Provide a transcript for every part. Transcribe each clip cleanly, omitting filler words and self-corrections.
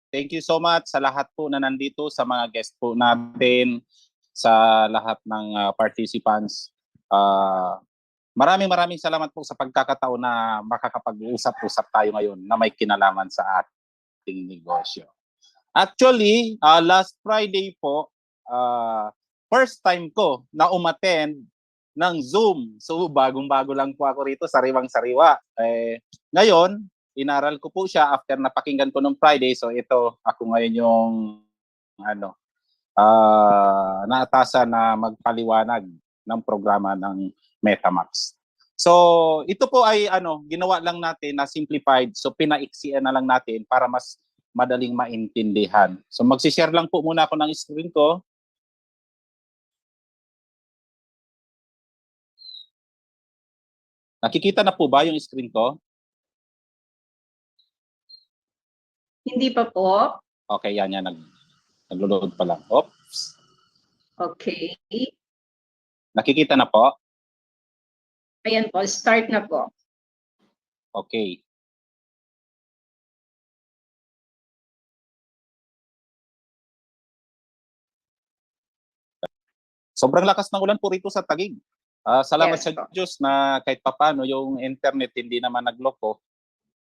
Thank you so much sa lahat po na nandito, sa mga guest po natin, sa lahat ng participants. Maraming salamat po sa pagkakataon na makakapag-usap-usap tayo ngayon na may kinalaman sa ating negosyo. Actually, last Friday po, first time ko na umattend ng Zoom. So bagong-bago lang po ako rito, sariwang-sariwa. Ngayon, inaral ko po siya after napakinggan ko nung Friday. So ito, ako ngayon yung naatasan na magpaliwanag ng programa ng MetaMax. So ito po ay ginawa lang natin na simplified. So pinaiksian na lang natin para mas madaling maintindihan. So magsi-share lang po muna ako ng screen ko. Nakikita na po ba yung screen ko? Hindi pa po. Okay, yan. Naglo-load pa lang. Oops. Okay. Nakikita na po? Ayan po, start na po. Okay. Sobrang lakas ng ulan po rito sa Taguig. Salamat Yes, sa Diyos na kahit papano yung internet hindi naman nagloko.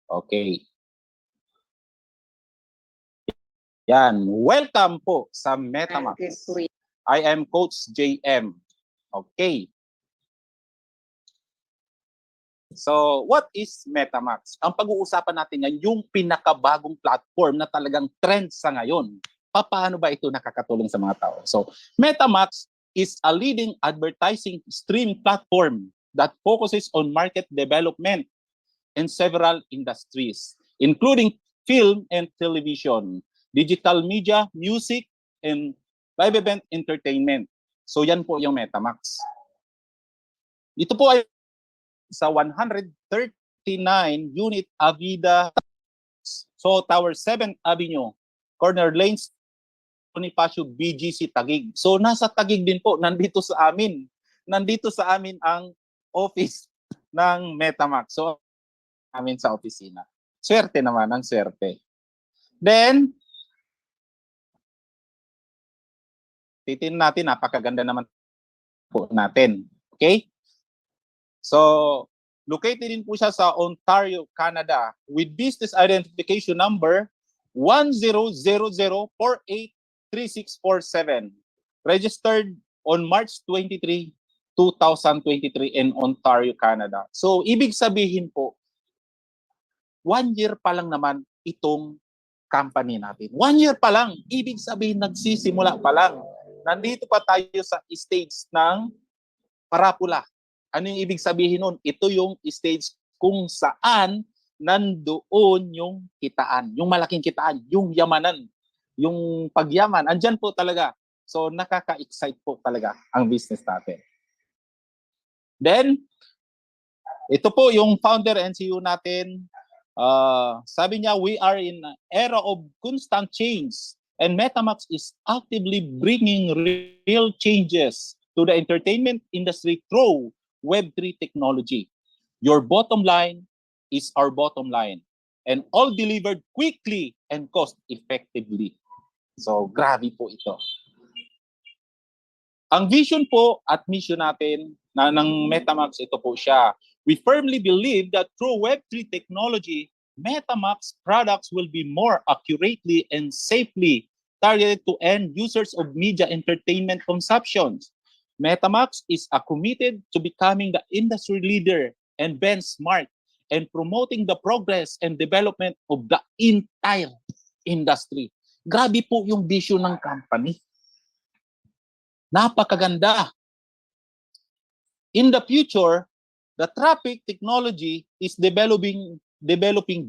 Okay. Yan. Welcome po sa MetaMax. I am Coach JM. Okay. So, what is MetaMax? Ang pag-uusapan natin ngayon, yung pinakabagong platform na talagang trend sa ngayon. Paano ba ito nakakatulong sa mga tao? So, MetaMax is a leading advertising stream platform that focuses on market development in several industries, including film and television, digital media, music, and live event entertainment. So, yan po yung MetaMax. Ito po ay sa 139 Unit Avida, so Tower 7th Avenue, Corner Lanes, Bonifacio, BGC, Taguig. So nasa Taguig din po, nandito sa amin. Nandito sa amin ang office ng MetaMax. So amin sa opisina. Swerte naman, ang swerte. Then, titin natin, napakaganda naman po natin. Okay? So, located din po siya sa Ontario, Canada with business identification number 1000483647. Registered on March 23, 2023 in Ontario, Canada. So, ibig sabihin po, 1 year pa lang naman itong company natin. 1 year pa lang, ibig sabihin nagsisimula pa lang. Nandito pa tayo sa stage ng parapula. Ano yung ibig sabihin nun? Ito yung stage kung saan nandoon yung kitaan, yung malaking kitaan, yung yamanan, yung pagyaman, andyan po talaga. So nakaka-excite po talaga ang business natin. Then, ito po yung founder and CEO natin. Sabi niya, we are in an era of constant change and MetaMax is actively bringing real changes to the entertainment industry through Web3 technology. Your bottom line is our bottom line and all delivered quickly and cost effectively. So, grabe po ito. Ang vision po at mission natin ng MetaMax, ito po siya. We firmly believe that through Web3 technology, MetaMax products will be more accurately and safely targeted to end users of media entertainment consumptions. MetaMax is committed to becoming the industry leader and benchmark and promoting the progress and development of the entire industry. Grabe po yung vision ng company. Napakaganda. In the future, the traffic technology is developing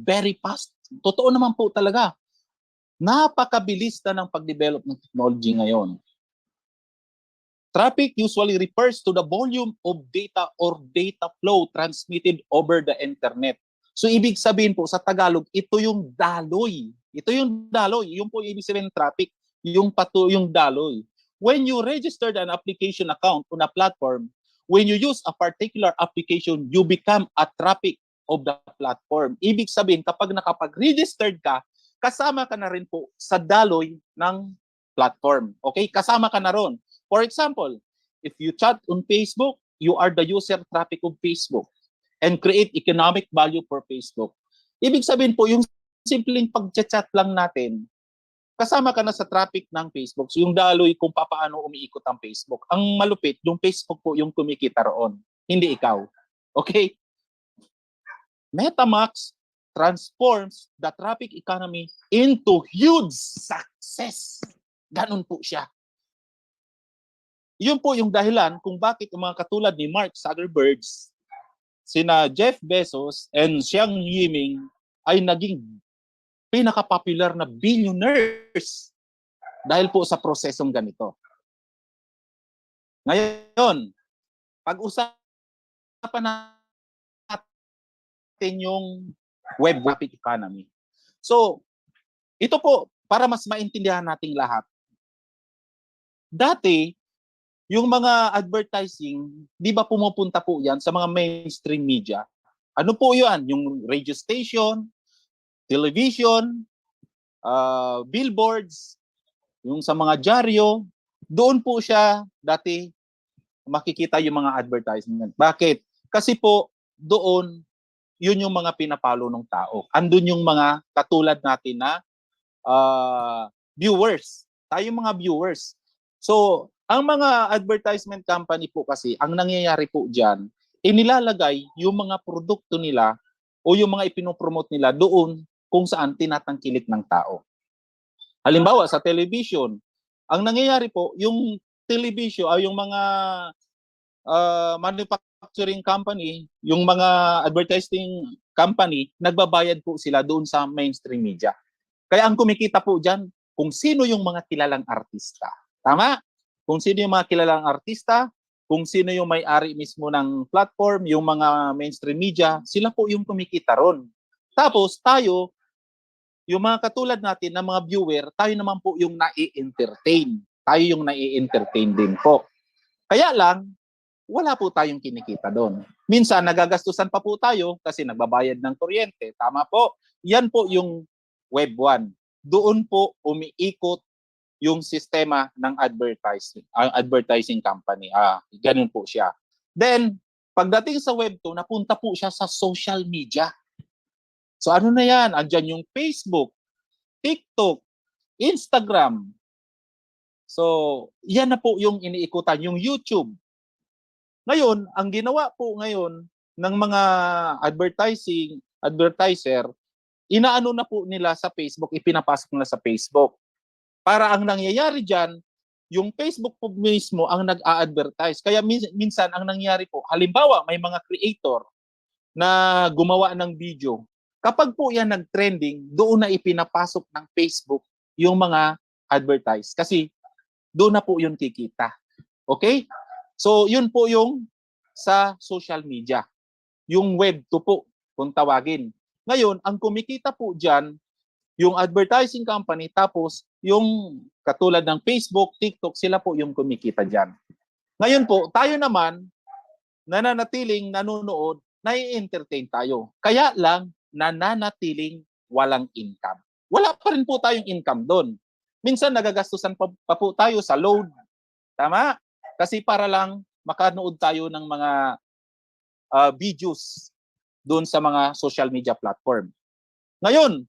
very fast. Totoo naman po talaga. Napakabilis na ng pag-develop ng technology ngayon. Traffic usually refers to the volume of data or data flow transmitted over the internet. So ibig sabihin po sa Tagalog, ito yung daloy. Ito yung daloy. Yung po ibig sabihin ng traffic, yung daloy. When you registered an application account on a platform, when you use a particular application, you become a traffic of the platform. Ibig sabihin, kapag nakapag-registered ka kasama ka na rin po sa daloy ng platform. Okay? Kasama ka na ron. For example, if you chat on Facebook, you are the user traffic of Facebook and create economic value for Facebook. Ibig sabihin po, yung simpleng pag-chat lang natin, kasama ka na sa traffic ng Facebook. So yung daloy kung paano umiikot ang Facebook. Ang malupit, yung Facebook po yung kumikita roon, hindi ikaw. Okay? MetaMask transforms the traffic economy into huge success. Ganun po siya. Yun po yung dahilan kung bakit yung mga katulad ni Mark Zuckerberg, sina Jeff Bezos, and Xiang Yiming ay naging pinaka-popular na billionaires dahil po sa prosesong ganito. Ngayon, pag-usapan natin yung web traffic economy. So, ito po, para mas maintindihan nating lahat. Dati, yung mga advertising, di ba pumupunta po yan sa mga mainstream media? Ano po yan? Yung radio station, television, billboards, yung sa mga dyaryo, doon po siya dati makikita yung mga advertisement. Bakit? Kasi po doon, yun yung mga pinapalo ng tao. Andun yung mga katulad natin na viewers. Tayo mga viewers. So, ang mga advertisement company po kasi, ang nangyayari po dyan, inilalagay yung mga produkto nila o yung mga ipinopromote nila doon kung saan tinatangkilik ng tao. Halimbawa, sa television, ang nangyayari po, yung television ay yung mga manufacturing company, yung mga advertising company, nagbabayad po sila doon sa mainstream media. Kaya ang kumikita po dyan, kung sino yung mga kilalang artista. Tama? Kung sino yung mga kilalang artista, kung sino yung may-ari mismo ng platform, yung mga mainstream media, sila po yung kumikita ron. Tapos tayo, yung mga katulad natin na mga viewer, tayo naman po yung nai-entertain. Tayo yung nai-entertain din po. Kaya lang, wala po tayong kinikita doon. Minsan, nagagastusan pa po tayo kasi nagbabayad ng kuryente. Tama po. Yan po yung Web 1. Doon po umiikot yung sistema ng advertising company. Ganun po siya. Then, pagdating sa Web 2, napunta po siya sa social media. So ano na yan? Andyan yung Facebook, TikTok, Instagram. So, yan na po yung iniikutan, yung YouTube. Ngayon, ang ginawa po ngayon ng mga advertiser, inaano na po nila sa Facebook, ipinapasok nila sa Facebook. Para ang nangyayari dyan, yung Facebook po mismo ang nag-a-advertise. Kaya minsan ang nangyayari po, halimbawa may mga creator na gumawa ng video. Kapag po yan nag-trending, doon na ipinapasok ng Facebook yung mga advertise. Kasi doon na po yun kikita. Okay? So, yun po yung sa social media. Yung Web 2 po, kung tawagin. Ngayon, ang kumikita po dyan, yung advertising company, tapos yung katulad ng Facebook, TikTok, sila po yung kumikita dyan. Ngayon po, tayo naman, nananatiling nanonood, nai-entertain tayo. Kaya lang, nananatiling walang income. Wala pa rin po tayong income doon. Minsan nagagastusan pa po tayo sa load. Tama? Kasi para lang makanood tayo ng mga videos doon sa mga social media platform. Ngayon,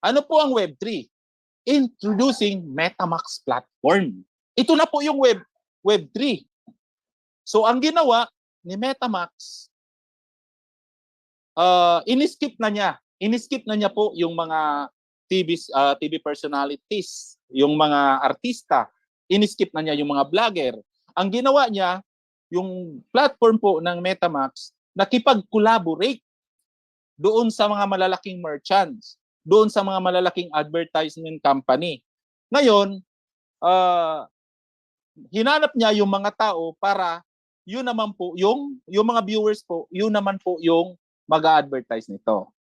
ano po ang Web3? Introducing MetaMask platform. Ito na po yung Web3. So ang ginawa ni MetaMask, in-skip na niya po yung mga TV personalities, yung mga artista, in-skip na niya yung mga vlogger. Ang ginawa niya, yung platform po ng MetaMask, nakipag-collaborate doon sa mga malalaking merchants, doon sa mga malalaking advertisement company. Ngayon, hinanap niya yung mga tao para yun naman po, yung mga viewers po, yun naman po yung mag-a-advertise nito.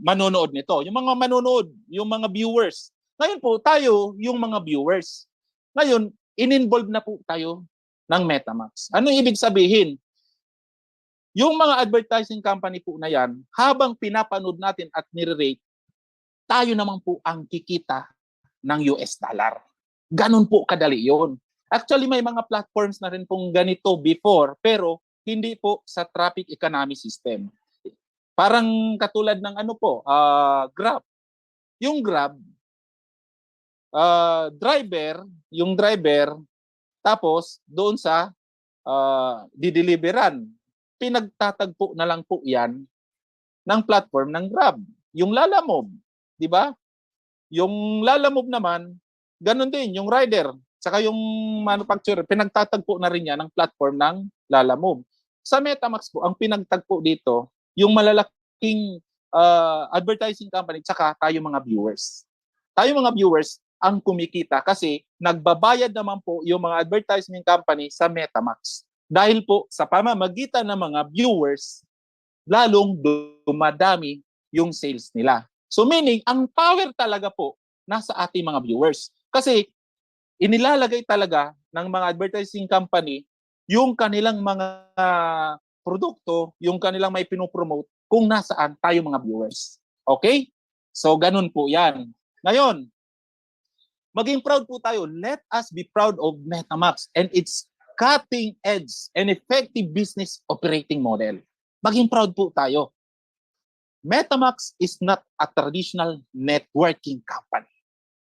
Manonood nito. Yung mga manonood, yung mga viewers. Ngayon po, tayo, yung mga viewers. Ngayon, in-involve na po tayo ng MetaMask. Ano ibig sabihin? Yung mga advertising company po na yan, habang pinapanood natin at nire-rate, tayo naman po ang kikita ng US dollar. Ganun po kadali yun. Actually, may mga platforms na rin pong ganito before, pero hindi po sa traffic economy system. Parang katulad ng ano po, Grab. Yung Grab, yung driver, tapos doon sa dideliveran, pinagtatagpo na lang po yan ng platform ng Grab. Yung Lalamove, di ba? Yung Lalamove naman, ganun din, yung rider, saka yung manufacturer, pinagtatagpo na rin yan ng platform ng Lalamove. Sa MetaMax po, ang pinagtagpo dito, yung malalaking advertising company, saka tayo mga viewers. Tayo mga viewers, ang kumikita kasi nagbabayad naman po yung mga advertising company sa MetaMax. Dahil po sa pamamagitan ng mga viewers, lalong dumadami yung sales nila. So meaning, ang power talaga po nasa ating mga viewers. Kasi inilalagay talaga ng mga advertising company yung kanilang mga produkto, yung kanilang may pinopromote kung nasaan tayo mga viewers. Okay? So ganun po yan. Ngayon, maging proud po tayo. Let us be proud of MetaMax and its cutting edge and effective business operating model. Maging proud po tayo. MetaMax is not a traditional networking company.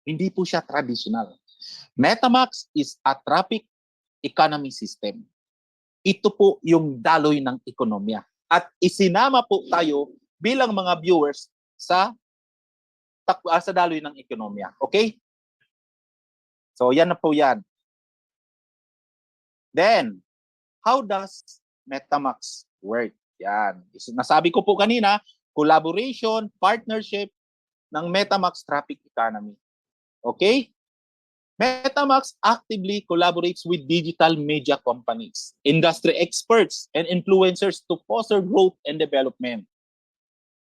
Hindi po siya traditional. MetaMax is a traffic economy system. Ito po yung daloy ng ekonomiya. At isinama po tayo bilang mga viewers sa daloy ng ekonomiya. Okay? So, yan na po yan. Then, how does MetaMax work? Yan. Nasabi ko po kanina, collaboration, partnership ng MetaMax Traffic Economy. Okay? MetaMax actively collaborates with digital media companies, industry experts, and influencers to foster growth and development.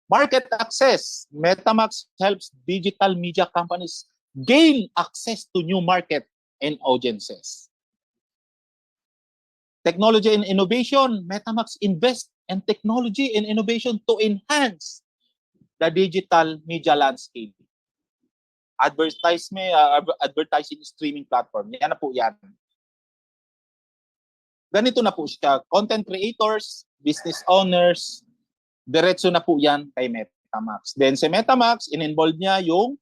Market access. MetaMax helps digital media companies gain access to new market and audiences. Technology and innovation. MetaMax invests in technology and innovation to enhance the digital media landscape. Advertising streaming platform. Yan na po yan. Ganito na po siya. Content creators, business owners, diretso na po yan kay MetaMax. Then sa MetaMax, in-involve niya yung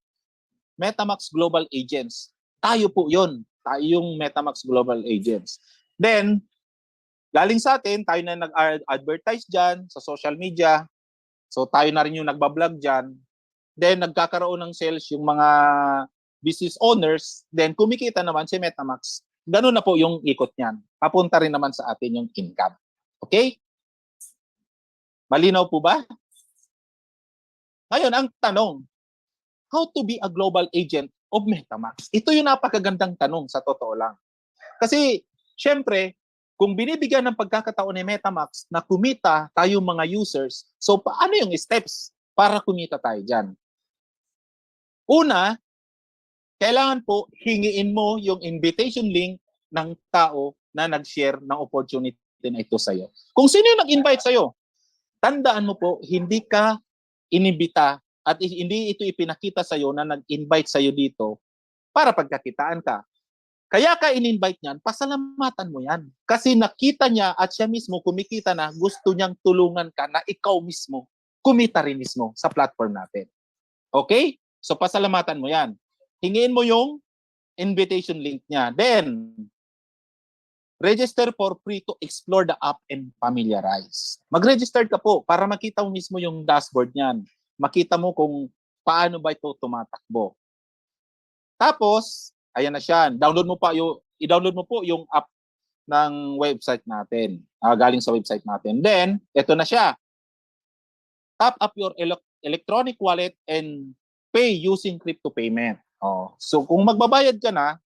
MetaMax Global Agents. Tayo po yun. Tayo yung MetaMax Global Agents. Then, galing sa atin, tayo na nag-advertise dyan sa social media. So, tayo na rin yung nagbablog dyan. Then, nagkakaroon ng sales yung mga business owners. Then, kumikita naman si MetaMax. Ganun na po yung ikot niyan. Papunta rin naman sa atin yung income. Okay? Malinaw po ba? Ngayon, ang tanong, how to be a global agent of MetaMax? Ito yung napakagandang tanong sa totoo lang. Kasi, syempre, kung binibigyan ng pagkakataon ni MetaMax na kumita tayong mga users, so paano yung steps para kumita tayo dyan? Una, kailangan po hingiin mo yung invitation link ng tao na nag-share ng opportunity na ito sa'yo. Kung sino yung nag-invite sa'yo, tandaan mo po, hindi ka inibita at hindi ito ipinakita sa'yo na nag-invite sa'yo dito para pagkakitaan ka. Kaya ka in-invite niyan, pasalamatan mo yan. Kasi nakita niya at siya mismo kumikita na gusto niyang tulungan ka na ikaw mismo kumita rin mismo sa platform natin. Okay? So pasalamatan mo yan. Hingiin mo yung invitation link niya. Then, register for free to explore the app and familiarize. Mag-register ka po para makita mo mismo yung dashboard niyan. Makita mo kung paano ba ito tumatakbo. Tapos, ayan na siya. I-download mo po yung app ng website natin. Galing sa website natin. Then, ito na siya. Tap up your electronic wallet and pay using crypto payment. So, kung magbabayad ka na,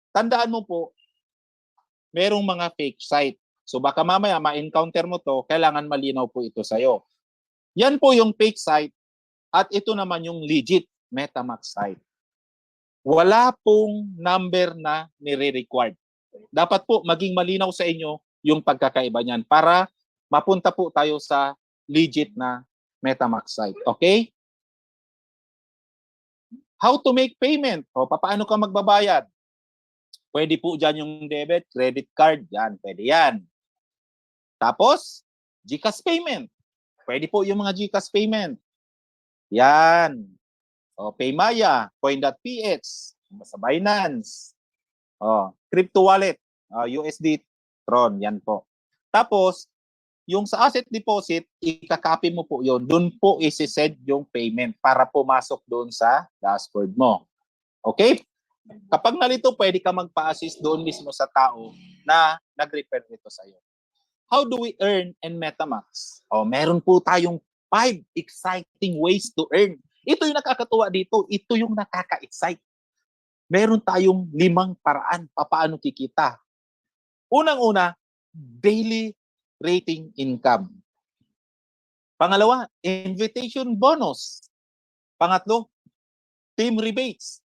tandaan mo po, merong mga fake site. So baka mamaya ma-encounter mo to, kailangan malinaw po ito sa'yo. Yan po yung fake site at ito naman yung legit MetaMax site. Wala pong number na nire-required. Dapat po maging malinaw sa inyo yung pagkakaiba niyan para mapunta po tayo sa legit na MetaMax site. Okay? How to make payment? O, paano ka magbabayad? Pwede po dyan yung debit, credit card, yan, pwede yan. Tapos, GCash payment. Pwede po yung mga GCash payment. Yan. O, Paymaya, Coin.ph, sa Binance. O, crypto wallet, USD, Tron, yan po. Tapos, yung sa asset deposit, ikakopy mo po yun. Doon po isi-send yung payment para pumasok doon sa dashboard mo. Okay? Kapag nalito, pwede ka magpa-assist doon mismo sa tao na nag-refer nito sa'yo. How do we earn in MetaMask? Meron po tayong 5 exciting ways to earn. Ito yung nakakatuwa dito. Ito yung nakaka-excite. Meron tayong 5 paraan paano kikita. Unang-una, daily rating income. Pangalawa, invitation bonus. Pangatlo, team rebates.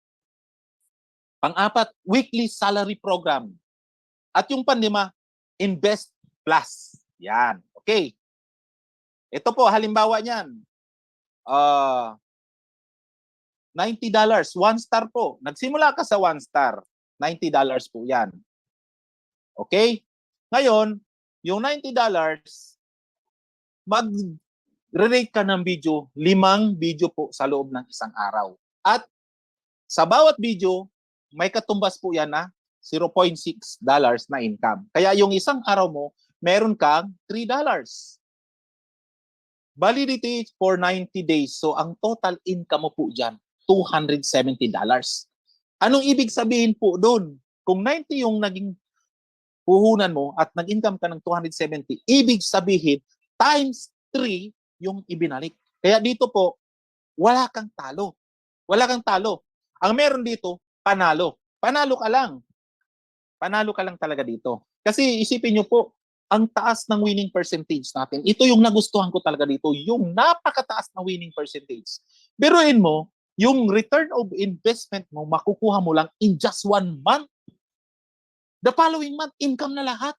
Pang-apat, weekly salary program. At yung panlima, invest plus. Yan. Okay. Ito po, halimbawa niyan. $90. 1 star po. Nagsimula ka sa 1 star. $90 po yan. Okay? Ngayon, yung $90, mag-rate ka ng video, 5 video po sa loob ng isang araw. At sa bawat video, may katumbas po yan na $0.6 na income. Kaya yung isang araw mo, meron kang $3. Validity for 90 days. So, ang total income mo po dyan, $270. Anong ibig sabihin po doon? Kung 90 yung naging puhunan mo at nag-income ka ng 270, ibig sabihin, times 3 yung ibinalik. Kaya dito po, wala kang talo. Wala kang talo. Ang meron dito, panalo. Panalo ka lang. Panalo ka lang talaga dito. Kasi isipin nyo po, ang taas ng winning percentage natin. Ito yung nagustuhan ko talaga dito, yung napakataas na winning percentage. Biruin mo, yung return of investment mo, makukuha mo lang in just 1 month. The following month, income na lahat.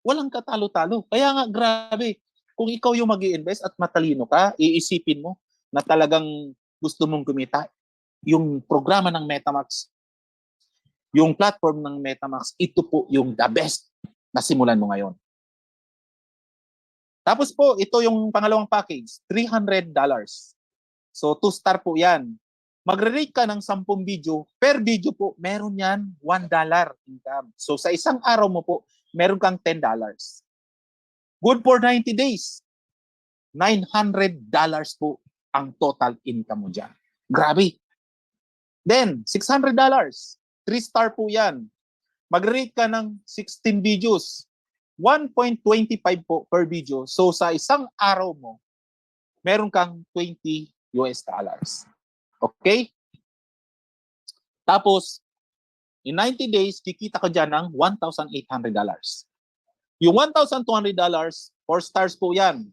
Walang katalo-talo. Kaya nga, grabe. Kung ikaw yung mag-i-invest at matalino ka, iisipin mo na talagang gusto mong kumita, yung programa ng MetaMask, yung platform ng MetaMask, ito po yung the best na simulan mo ngayon. Tapos po, ito yung pangalawang package, $300. So, 2 star po yan. Magre-rate ka ng 10 video. Per video po, meron yan $1 income. So, sa isang araw mo po, meron kang $10. Good for 90 days. $900 po ang total income mo dyan. Grabe. Then, $600. 3 star po yan. Mag-rate ka ng 16 videos. 1.25 po per video. So, sa isang araw mo, meron kang $20. Okay? Tapos, in 90 days, kikita ka dyan ng $1,800. Yung $1,200, 4 stars po yan.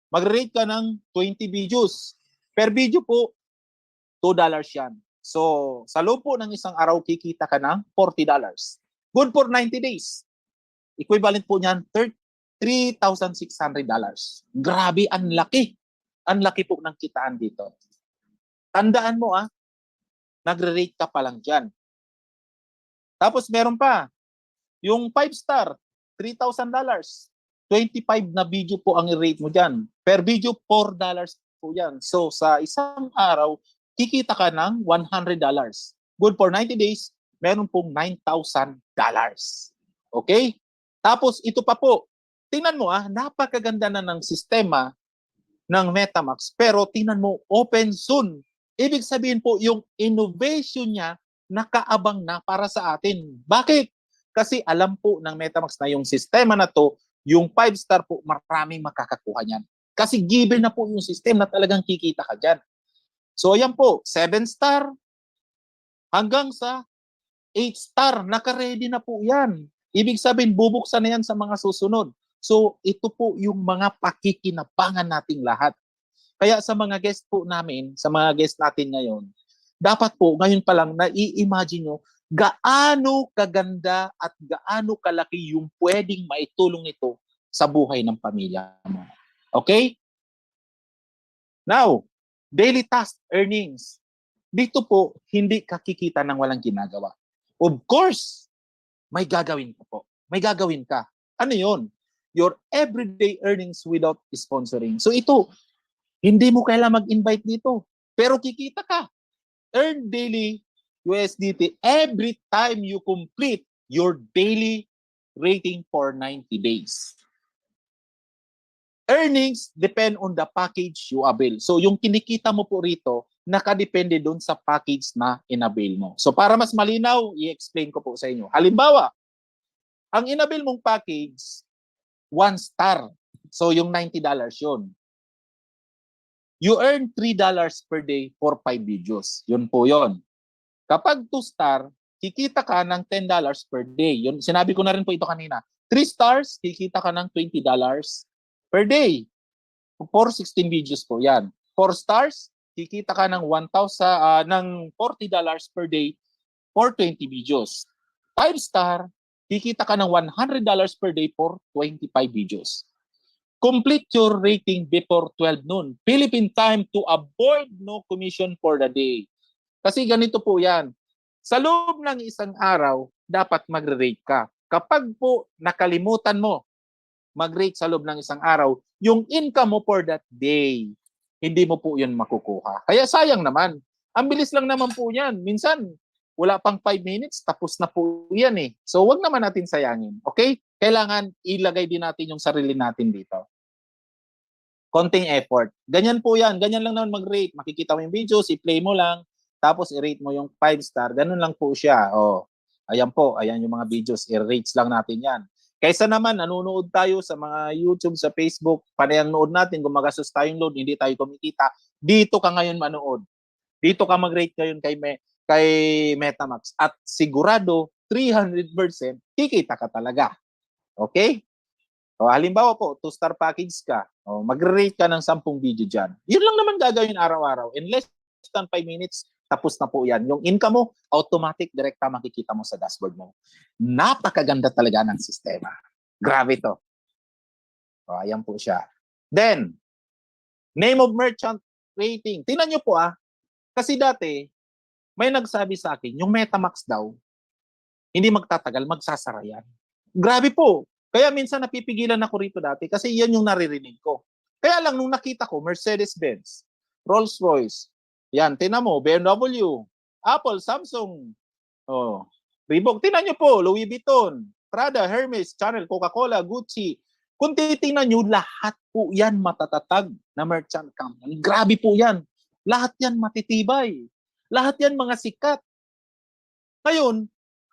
Mag-rate ka ng 20 videos. Per video po, $2 yan. So, sa loob po ng isang araw, kikita ka ng $40. Good for 90 days. Equivalent po niyan, $3,600. Grabe, ang laki. Ang laki po ng kitaan dito. Tandaan mo nagre-rate ka pa lang dyan. Tapos meron pa, yung 5 star, $3,000. 25 na video po ang i-rate mo dyan. Per video, $4 po yan. So sa isang araw, kikita ka ng $100. Good for 90 days, meron pong $9,000. Okay? Tapos ito pa po, tingnan mo napakaganda na ng sistema ng MetaMask, pero tingnan mo, open soon. Ibig sabihin po, yung innovation niya, nakaabang na para sa atin. Bakit? Kasi alam po ng MetaMask na yung sistema na to, yung 5 star po, maraming makakakuha niyan. Kasi given na po yung system na talagang kikita ka dyan. So ayan po, 7 star hanggang sa 8 star, naka-ready na po yan. Ibig sabihin, bubuksan na yan sa mga susunod. So ito po yung mga pakikinabangan nating lahat. Kaya sa mga guest po namin, sa mga guest natin ngayon, dapat po ngayon pa lang nai-imagine nyo gaano kaganda at gaano kalaki yung pwedeng maitulong ito sa buhay ng pamilya mo. Okay? Now, daily task earnings. Dito po, hindi ka kikita ng walang ginagawa. Of course, may gagawin ka po. May gagawin ka. Ano yun? Your everyday earnings without sponsoring. So ito, hindi mo kailangan mag-invite dito. Pero kikita ka. Earn daily USDT every time you complete your daily rating for 90 days. Earnings depend on the package you avail. So yung kinikita mo po rito, nakadepende doon sa package na inavail mo. So para mas malinaw, i-explain ko po sa inyo. Halimbawa, ang inavail mong package, 1 star. So yung $90 yun. You earn $3 per day for 5 videos. Yun po yun. Kapag 2 star, kikita ka ng $10 per day. Yun, sinabi ko na rin po ito kanina. 3 stars, kikita ka ng $20 per day. For 16 videos po yan. 4 stars, kikita ka ng ng $40 per day for 20 videos. 5 star, kikita ka ng $100 per day for 25 videos. Complete your rating before 12 noon. Philippine time to avoid no commission for the day. Kasi ganito po yan. Sa loob ng isang araw, dapat magre-rate ka. Kapag po nakalimutan mo mag-rate sa loob ng isang araw, yung income mo for that day, hindi mo po yun makukuha. Kaya sayang naman. Ang bilis lang naman po yan. Minsan, wala pang 5 minutes, tapos na po yan eh. So, wag naman natin sayangin. Okay? Kailangan ilagay din natin yung sarili natin dito. Konting effort. Ganyan po yan. Ganyan lang naman mag-rate. Makikita mo yung videos, i-play mo lang, tapos i-rate mo yung 5 star. Ganun lang po siya. Oh, ayan po. Ayan yung mga videos. I-rates lang natin yan. Kaysa naman, nanonood tayo sa mga YouTube, sa Facebook, panayang nood natin, gumagastos tayong load, hindi tayo kumikita. Dito ka ngayon manood. Dito ka mag-rate ngayon kay Metamax. At sigurado, 300% kikita ka talaga. Okay? O, halimbawa po, 2-star package ka. O, mag-rate ka ng 10 video dyan. Yun lang naman gagawin araw-araw. In less than 5 minutes, tapos na po yan. Yung income mo, automatic, direkta makikita mo sa dashboard mo. Napakaganda talaga ng sistema. Grabe to. O, ayan po siya. Then, name of merchant rating. Tingnan nyo po kasi dati, may nagsabi sa akin, yung Metamax daw, hindi magtatagal, magsasara yan. Grabe po. Kaya minsan napipigilan ako rito dati kasi yan yung naririnig ko. Kaya lang nung nakita ko, Mercedes-Benz, Rolls-Royce, yan, tinan mo, BMW, Apple, Samsung, Reebok. Tinan nyo po, Louis Vuitton, Prada, Hermes, Chanel, Coca-Cola, Gucci. Kung titingnan nyo, lahat po yan matatatag na merchant company. Grabe po yan. Lahat yan matitibay. Lahat yan mga sikat. Ngayon,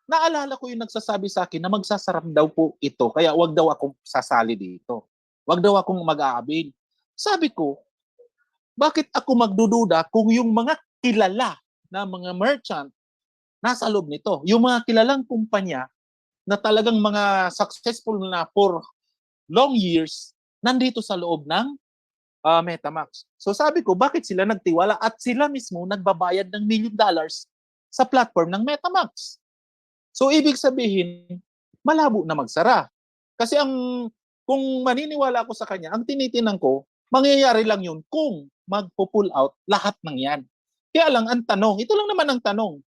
naalala ko yung nagsasabi sa akin na magsasarap daw po ito, kaya wag daw akong sasali dito. Wag daw akong mag-aabil. Sabi ko, bakit ako magdududa kung yung mga kilala na mga merchant nasa loob nito? Yung mga kilalang kumpanya na talagang mga successful na for long years, nandito sa loob ng Metamax. So sabi ko, bakit sila nagtiwala at sila mismo nagbabayad ng $1 million sa platform ng Metamax? So, ibig sabihin, malabo na magsara. Kasi kung maniniwala ako sa kanya, ang tinitinan ko, mangyayari lang yun kung magpo-pull out lahat ng yan. Kaya lang, ang tanong, ito lang naman ang tanong,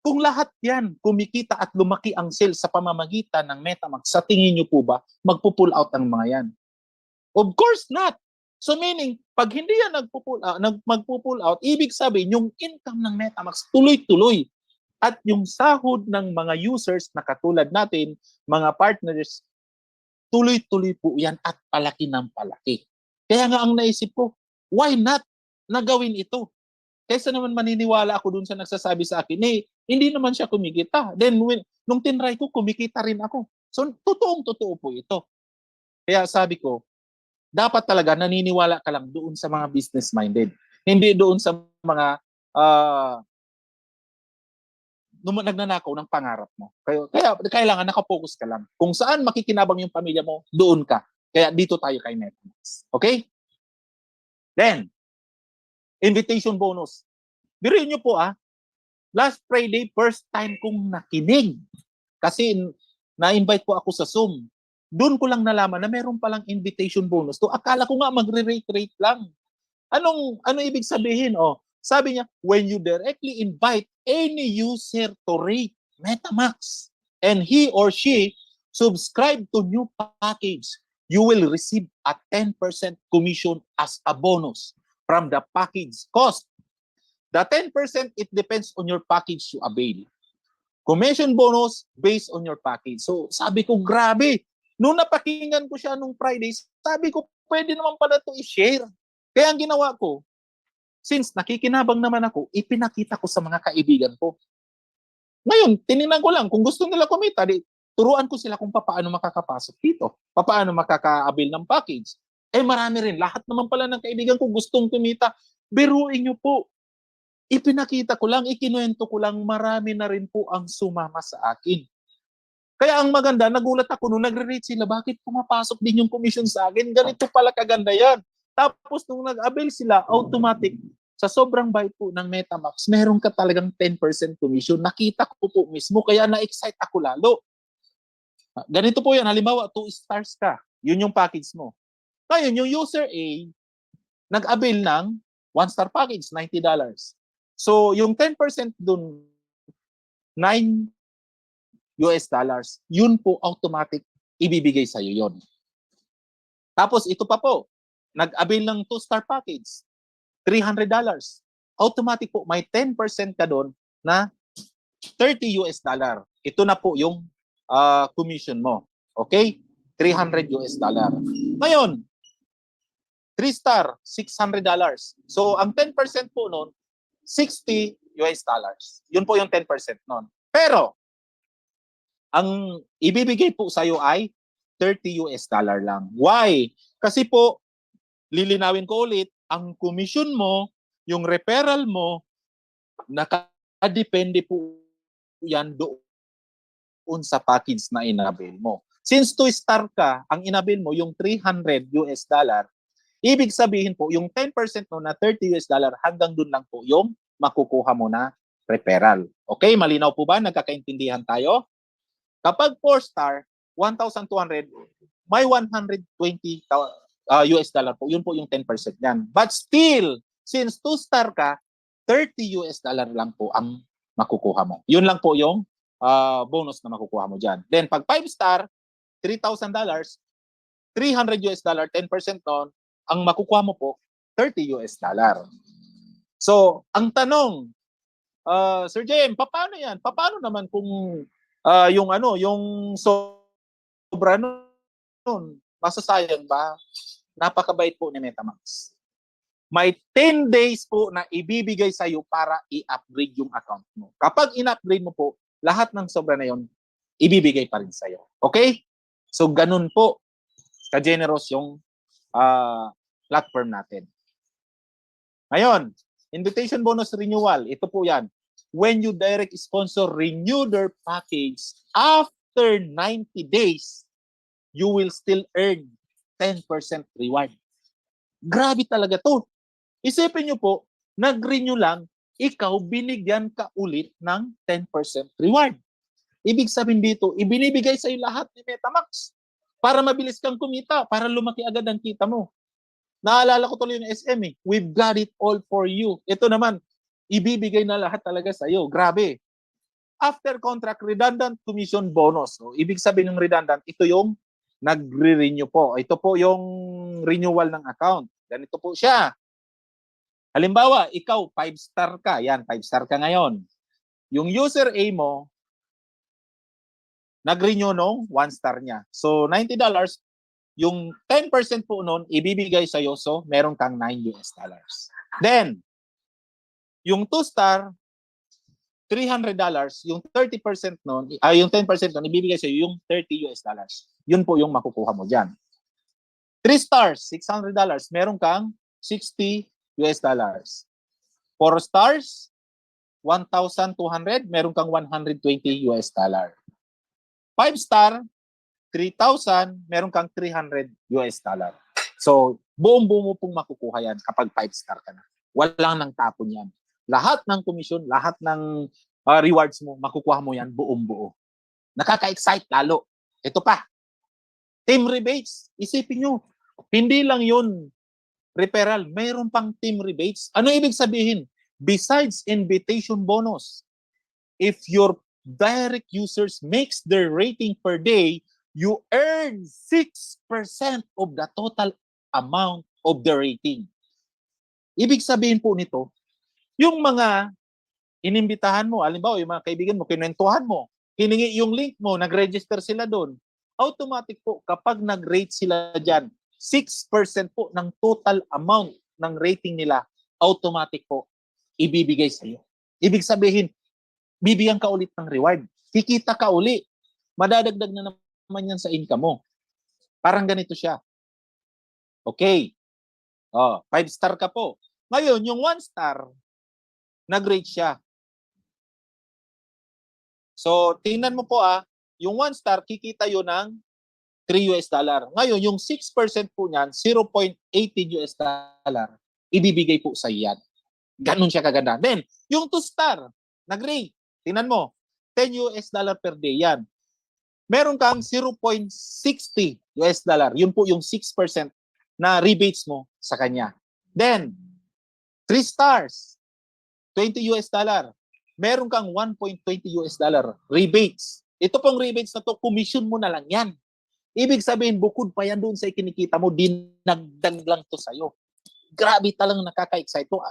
kung lahat yan kumikita at lumaki ang sales sa pamamagitan ng Metamax, sa tingin nyo po ba, magpo-pull out ang mga yan? Of course not. So meaning, pag hindi yan magpo-pull out, ibig sabihin, yung income ng Metamax tuloy-tuloy. At yung sahod ng mga users na katulad natin, mga partners, tuloy-tuloy po yan at palaki ng palaki. Kaya nga ang naisip ko, why not nagawin ito? Kaysa naman maniniwala ako dun sa nagsasabi sa akin, hindi naman siya kumikita. Then, nung tinry ko, kumikita rin ako. So, totoong-totoo po ito. Kaya sabi ko, dapat talaga naniniwala ka lang doon sa mga business-minded. Hindi doon sa mga nagnanakaw ng pangarap mo. Kaya kailangan nakapokus ka lang. Kung saan makikinabang yung pamilya mo, doon ka. Kaya dito tayo kay Metamax. Okay? Then, invitation bonus. Biruin nyo po last Friday, first time kong nakinig. Kasi na-invite po ako sa Zoom. Doon ko lang nalaman na meron palang invitation bonus. To akala ko nga magre-rate lang. Ano ibig sabihin? Sabi niya, when you directly invite any user to rate MetaMax and he or she subscribe to new package, you will receive a 10% commission as a bonus from the package cost. The 10%, it depends on your package you avail. Commission bonus based on your package. So sabi ko, grabe. Nung napakinggan ko siya nung Friday, sabi ko, pwede naman pala ito i-share. Kaya ang ginawa ko, since nakikinabang naman ako, ipinakita ko sa mga kaibigan ko. Ngayon, tinignan ko lang, kung gusto nila kumita, turuan ko sila kung paano makakapasok dito, paano makaka-avail ng package. Eh marami rin, lahat naman pala ng kaibigan ko gustong kumita. Biruin nyo po, ipinakita ko lang, ikinuwento ko lang, marami na rin po ang sumama sa akin. Kaya ang maganda, nagulat ako nung nagre-rate sila, bakit pumapasok din yung commission sa akin? Ganito pala kaganda yan. Tapos nung nag-avail sila, automatic, sa sobrang bayad po ng MetaMax, meron ka talagang 10% commission. Nakita ko po mismo, kaya na-excite ako lalo. Ganito po yan, halimbawa, 2 stars ka. Yun yung package mo. Ngayon, yung user A, nag-avail ng 1-star package, $90. So, yung 10% dun, $9, yun po automatic ibibigay sa'yo yun. Tapos, ito pa po, nag-avail ng 2-star package, $300. Automatic po, may 10% ka doon na $30. Ito na po yung commission mo. Okay? $300. Ngayon, 3-star, $600. So, ang 10% po noon, $60. Yun po yung 10% noon. Pero, ang ibibigay po sa'yo ay $30 lang. Why? Kasi po, lilinawin ko ulit, ang commission mo, yung referral mo, nakadepende po yan doon sa package na inabil mo. Since 2-star ka, ang inabil mo yung $300, ibig sabihin po, yung 10% mo na $30, hanggang doon lang po yung makukuha mo na referral. Okay, malinaw po ba? Nagkakaintindihan tayo? Kapag 4-star, 1,200, may $120 po. Yun po yung 10% yan. But still, since 2-star ka, $30 lang po ang makukuha mo. Yun lang po yung bonus na makukuha mo dyan. Then, pag 5-star, $3,000, $300, 10% nun, ang makukuha mo po, $30. So, ang tanong, Sir Jem, paano yan? Paano naman kung yung sobra nun, masasayang ba? Napakabait po ni MetaMax. May 10 days po na ibibigay sa iyo para i-upgrade yung account mo. Kapag in-upgrade mo po, lahat ng sobra na yon ibibigay pa rin sa iyo. Okay? So, ganun po ka-generous yung platform natin. Ngayon, invitation bonus renewal, ito po yan. When you direct sponsor renew their package after 90 days, you will still earn 10% reward. Grabe talaga to. Isipin nyo po, nag-renew lang, ikaw binigyan ka ulit ng 10% reward. Ibig sabihin dito, ibinibigay sa iyo lahat ni MetaMax para mabilis kang kumita, para lumaki agad ang kita mo. Naalala ko tuloy yung SM eh. We've got it all for you. Ito naman, ibibigay na lahat talaga sa iyo. Grabe. After contract, redundant commission bonus. So, ibig sabihin ng redundant, ito yung nagre-renew po. Ito po yung renewal ng account. Ganito po siya. Halimbawa, ikaw 5-star ka. Yan, 5-star ka ngayon. Yung user A mo, nag-renew nung 1-star niya. So, $90, yung 10% po nun, ibibigay sa'yo. So, meron kang $9. Then, yung 2-star, $300, yung 30% nun, yung 10% nun, ibibigay sa'yo yung $30. Yun po yung makukuha mo dyan. 3 stars, $600, meron kang $60. 4 stars, 1,200, meron kang $120. 5-star, 3,000, meron kang $300. So, buong-buo mo pong makukuha yan kapag 5-star ka na. Walang nang tapon yan. Lahat ng komisyon, lahat ng rewards mo, makukuha mo yan buong-buo. Nakaka-excite lalo. Ito pa, team rebates. Isipin nyo, hindi lang yun referral, mayroon pang team rebates. Ano ibig sabihin? Besides invitation bonus, if your direct users makes their rating per day, you earn 6% of the total amount of the rating. Ibig sabihin po nito, yung mga inimbitahan mo, halimbawa yung mga kaibigan mo, kinwentuhan mo, hiningi yung link mo, nag-register sila doon, automatic po kapag nag-rate sila dyan, 6% po ng total amount ng rating nila, automatic po ibibigay sa iyo. Ibig sabihin, bibigyan ka ulit ng reward. Kikita ka uli. Madadagdag na naman yan sa income mo. Parang ganito siya. Okay. 5-star ka po. Ngayon, yung 1-star, nag-rate siya. So, tingnan mo po yung 1-star, kikita yun ng $3. Ngayon, yung 6% po niyan, $0.80, ibibigay po sa yan. Ganun siya kaganda. Then, yung 2-star, nag-rate. Tingnan mo, $10 per day yan. Meron kang $0.60. Yun po yung 6% na rebates mo sa kanya. Then, 3 stars, $20. Meron kang $1.20 rebates. Ito pong rebates na to, commission mo na lang yan. Ibig sabihin, bukod pa yan doon sa ikinikita mo, dinagdag lang to sa'yo. Grabe talang nakaka-excite to.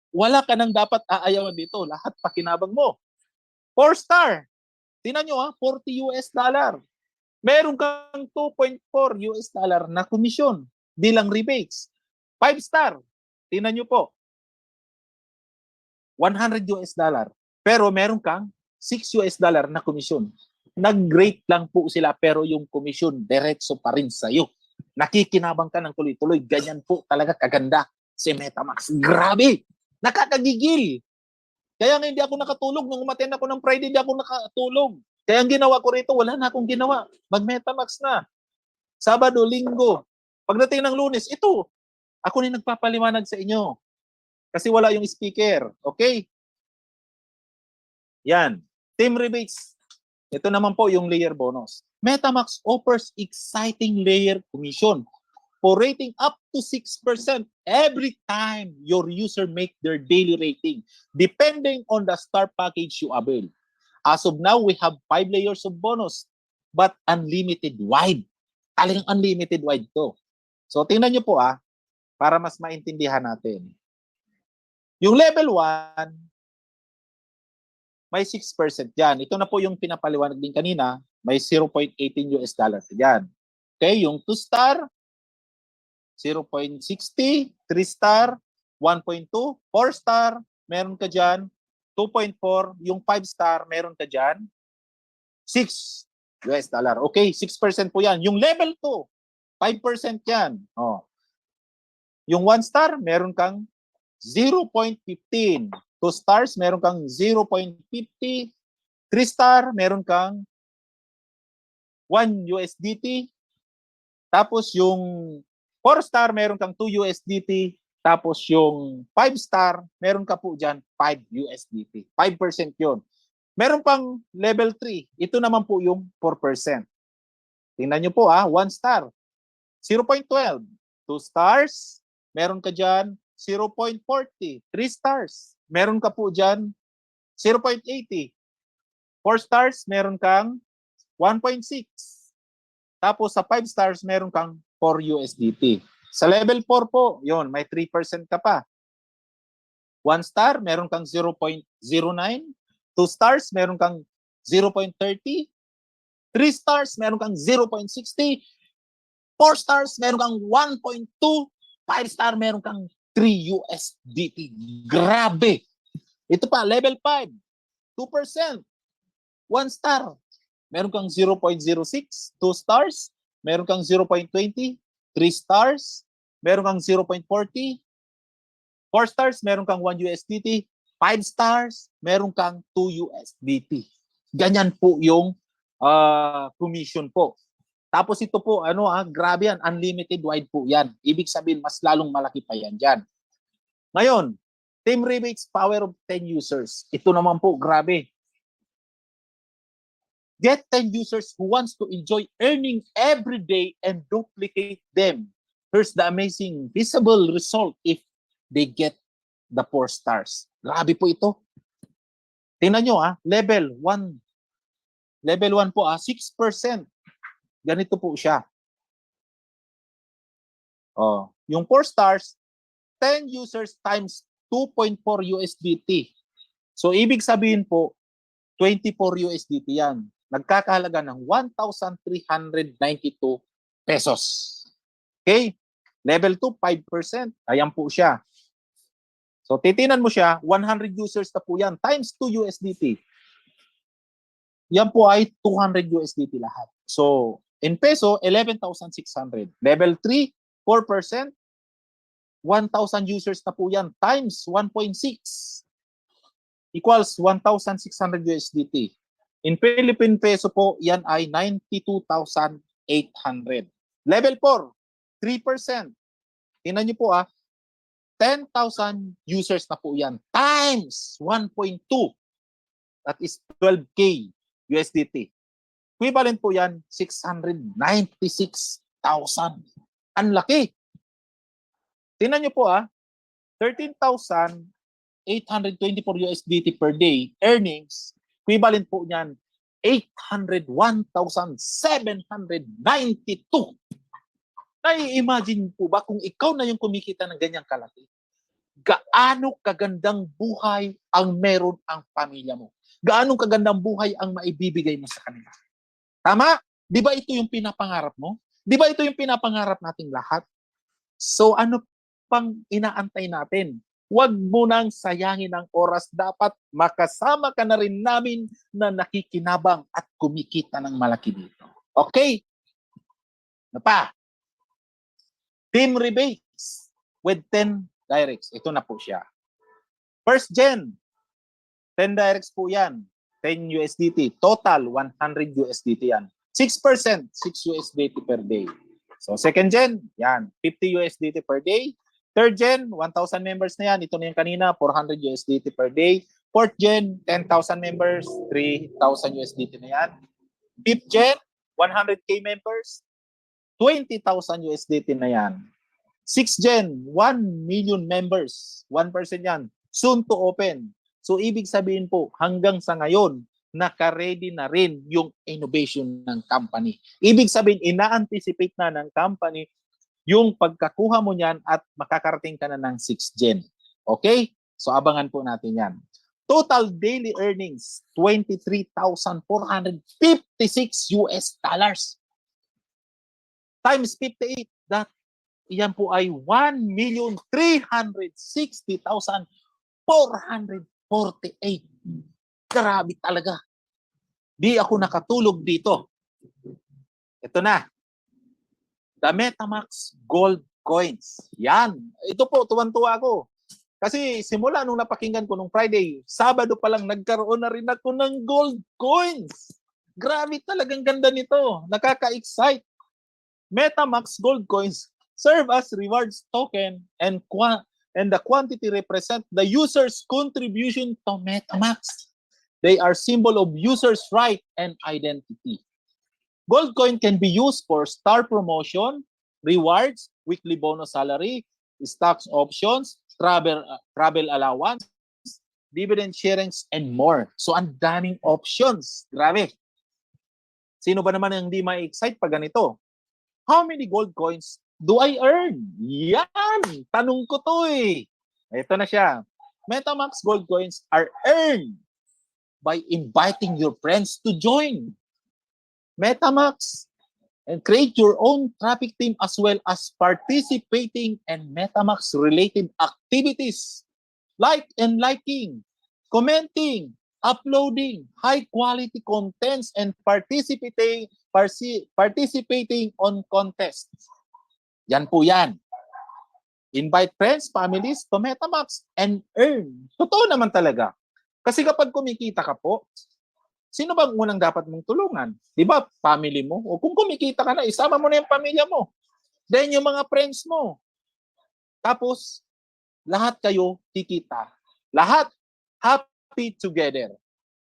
Wala ka nang dapat aayawan dito. Lahat pakinabang mo. 4-star. Tingnan nyo $40. Meron kang $2.4 na komisyon bilang rebates. 5-star. Tingnan nyo po. $100. Pero meron kang $6 na komisyon. Nag-rate lang po sila pero yung komisyon diretso pa rin sa'yo. Nakikinabang ka ng tuloy-tuloy. Ganyan po talaga kaganda si MetaMax. Grabe! Nakakagigil. Kaya nga hindi ako nakatulog. Nung umaten ako ng Friday, hindi ako nakatulog. Kaya ang ginawa ko rito, wala na akong ginawa. Mag-MetaMax na. Sabado, Linggo. Pagdating ng Lunes, ito. Ako na nagpapaliwanag sa inyo. Kasi wala yung speaker. Okay? Yan. Team rebates. Ito naman po yung layer bonus. MetaMax offers exciting layer commission for rating up to 6% every time your user make their daily rating, depending on the star package you avail. As of now, we have 5 layers of bonus, but unlimited wide. Talagang unlimited wide to. So, tingnan nyo po para mas maintindihan natin. Yung level 1, may 6% yan. Ito na po yung pinapaliwanag din kanina, may $0.18 yan. Okay, yung 2-star, 0.60, 3-star, 1.2, 4-star, meron ka dyan, 2.4, yung 5-star, meron ka dyan, $6. Okay, 6% po yan. Yung level 2, 5% yan. Yung 1-star, meron kang 0.15. 2 stars, meron kang 0.50. 3-star, meron kang $1 USDT. Tapos yung 4-star, meron kang $2 USDT. Tapos yung 5-star, meron ka po dyan, $5 USDT. 5% yun. Meron pang level 3. Ito naman po yung 4%. Tingnan nyo po 1-star, 0.12. 2 stars, meron ka dyan, 0.40. 3 stars, meron ka po dyan, 0.80. 4 stars, meron kang 1.6. Tapos sa 5 stars, meron kang 4 USDT. Sa level 4 po, yon may 3% ka pa. 1 star, meron kang 0.09. 2 stars, meron kang 0.30. 3 stars, meron kang 0.60. 4 stars, meron kang 1.2. 5 star, meron kang 3 USDT. Grabe! Ito pa, level 5, 2%. 1 star, meron kang 0.06. 2 stars, meron kang 0.20. 3 stars, meron kang 0.40. 4 stars, meron kang 1 USDT. 5 stars, meron kang 2 USDT. Ganyan po yung commission po. Tapos ito po, grabe yan, unlimited wide po yan. Ibig sabihin, mas lalong malaki pa yan dyan. Ngayon, team rebates, power of 10 users. Ito naman po, grabe. Get 10 users who wants to enjoy earning every day and duplicate them. Here's the amazing visible result if they get the 4 stars. Grabe po ito. Tingnan nyo level 1. Level 1 po 6%. Ganito po siya. Yung 4 stars, 10 users times 2.4 USDT. So, ibig sabihin po, 24 USDT yan. Nagkakahalaga ng 1,392 pesos. Okay? Level 2, 5%. Ayan po siya. So, titinan mo siya, 100 users na po yan, times 2 USDT. Yan po ay 200 USDT lahat. So, in peso, 11,600. Level 3, 4%, 1,000 users na po yan, times 1.6 equals 1,600 USDT. In Philippine peso po, yan ay 92,800. Level 4, 3%. Tingnan niyo po 10,000 users na po yan, times 1.2. That is 12K USDT. Equivalent po yan, 696,000. Ang laki. Tingnan niyo po 13,824 USDT per day earnings, equivalent po niyan 801,792. Nai-imagine po ba kung ikaw na yung kumikita ng ganyang kalaki? Gaano kagandang buhay ang meron ang pamilya mo? Gaano kagandang buhay ang maibibigay mo sa kanila? Tama? Di ba ito yung pinapangarap mo? Di ba ito yung pinapangarap nating lahat? So ano pang inaantay natin? Huwag mo nang sayangin ang oras. Dapat makasama ka na rin namin na nakikinabang at kumikita ng malaki dito. Okay? Ano pa? Team rebates with 10 directs. Ito na po siya. First gen, 10 directs po yan. 10 USDT. Total, 100 USDT yan. 6%, 6 USDT per day. So, second gen, yan. 50 USDT per day. Third gen, 1,000 members na yan. Ito na yung kanina, 400 USDT per day. Fourth gen, 10,000 members, 3,000 USDT na yan. Fifth gen, 100K members, 20,000 USDT na yan. Sixth gen, 1 million members. 1% yan. Soon to open. So, ibig sabihin po, hanggang sa ngayon, naka-ready na rin yung innovation ng company. Ibig sabihin, ina-anticipate na ng company yung pagkakuha mo niyan at makakarating ka na ng 6th gen. Okay? So, abangan po natin yan. Total daily earnings, 23,456 US dollars. Times 58, yan po ay 1,360,448. Grabe talaga. Di ako nakatulog dito. Ito na. The Metamax Gold Coins. Yan. Ito po, tuwan-tuwa ako. Kasi simula nung napakinggan ko nung Friday, Sabado pa lang nagkaroon na rin ako ng gold coins. Grabe talagang ganda nito. Nakaka-excite. Metamax Gold Coins serve as rewards token and the quantity represent the user's contribution to MetaMax. They are symbol of user's right and identity. Gold coin can be used for star promotion, rewards, weekly bonus salary, stocks options, travel allowance, dividend sharings, and more. So, ang daming options. Grabe. Sino ba naman ang hindi ma-excite pag ganito? How many gold coins do I earn? Yan! Tanong ko to eh. Ito na siya. Metamax gold coins are earned by inviting your friends to join Metamax and create your own traffic team as well as participating in Metamax related activities like and liking, commenting, uploading high quality contents and participating on contests. Yan po yan. Invite friends, families to Metamax and earn. Totoo naman talaga. Kasi kapag kumikita ka po, sino bang unang dapat mong tulungan? Di ba? Family mo. O kung kumikita ka na, isama mo na yung pamilya mo. Then yung mga friends mo. Tapos, lahat kayo kikita. Lahat happy together.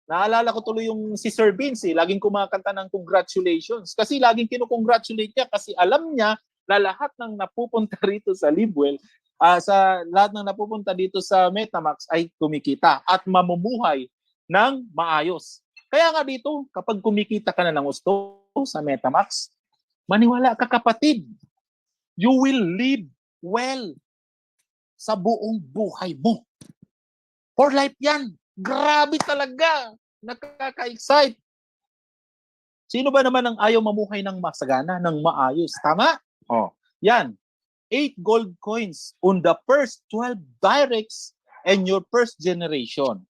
Naalala ko tuloy yung si Sir Vince, laging kumakanta ng congratulations. Kasi laging kinukongratulate niya kasi alam niya na lahat ng napupunta rito sa LiveWell sa lahat ng napupunta dito sa MetaMask ay kumikita at mamumuhay ng maayos. Kaya nga dito, kapag kumikita ka na ng gusto sa MetaMask, maniwala ka kapatid, you will live well sa buong buhay mo. For life yan. Grabe talaga. Nakaka-excite. Sino ba naman ang ayaw mamuhay ng masagana, ng maayos? Tama? Oh, yan. 8 gold coins on the first 12 directs and your first generation.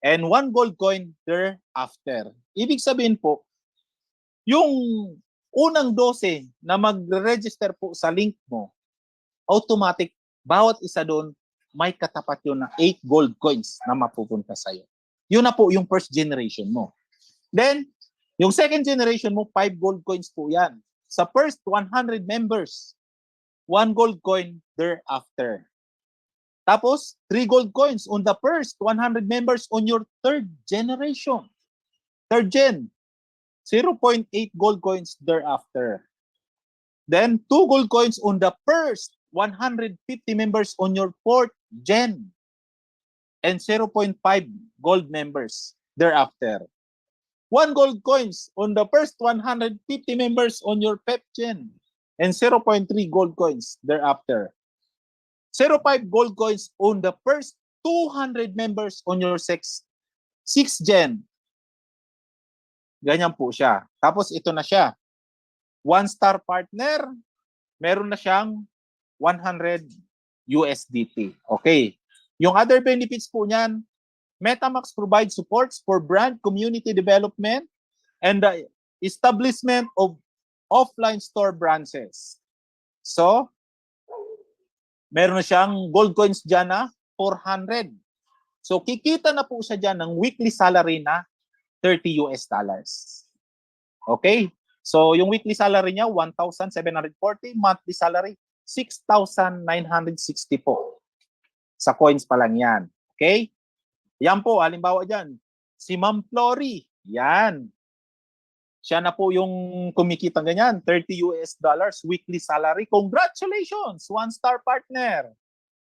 And 1 gold coin thereafter. Ibig sabihin po, yung unang 12 na mag-register po sa link mo, automatic, bawat isa doon, may katapat yun na 8 gold coins na mapupunta sa'yo. Yun na po yung first generation mo. Then, yung second generation mo, 5 gold coins po yan. Sa first 100 members, 1 gold coin thereafter. Tapos, 3 gold coins on the first 100 members on your third generation. Third gen, 0.8 gold coins thereafter. Then, 2 gold coins on the first 150 members on your fourth gen. And 0.5 gold members thereafter. 1 gold coins on the first 150 members on your fifth gen. And 0.3 gold coins thereafter. 0.5 gold coins on the first 200 members on your sixth gen. Ganyan po siya. Tapos ito na siya. 1-star partner, meron na siyang 100 USDT. Okay. Yung other benefits po niyan, MetaMask provides supports for brand community development and the establishment of offline store branches. So, meron na siyang gold coins dyan na 400. So, kikita na po siya dyan ng weekly salary na $30. Okay? So, yung weekly salary niya, 1,740. Monthly salary, 6,960 po. Sa coins pa lang yan. Okay? Yan po, halimbawa dyan. Si Ma'am Flory, yan. Siya na po yung kumikita ganyan, $30 weekly salary. Congratulations, 1-star partner.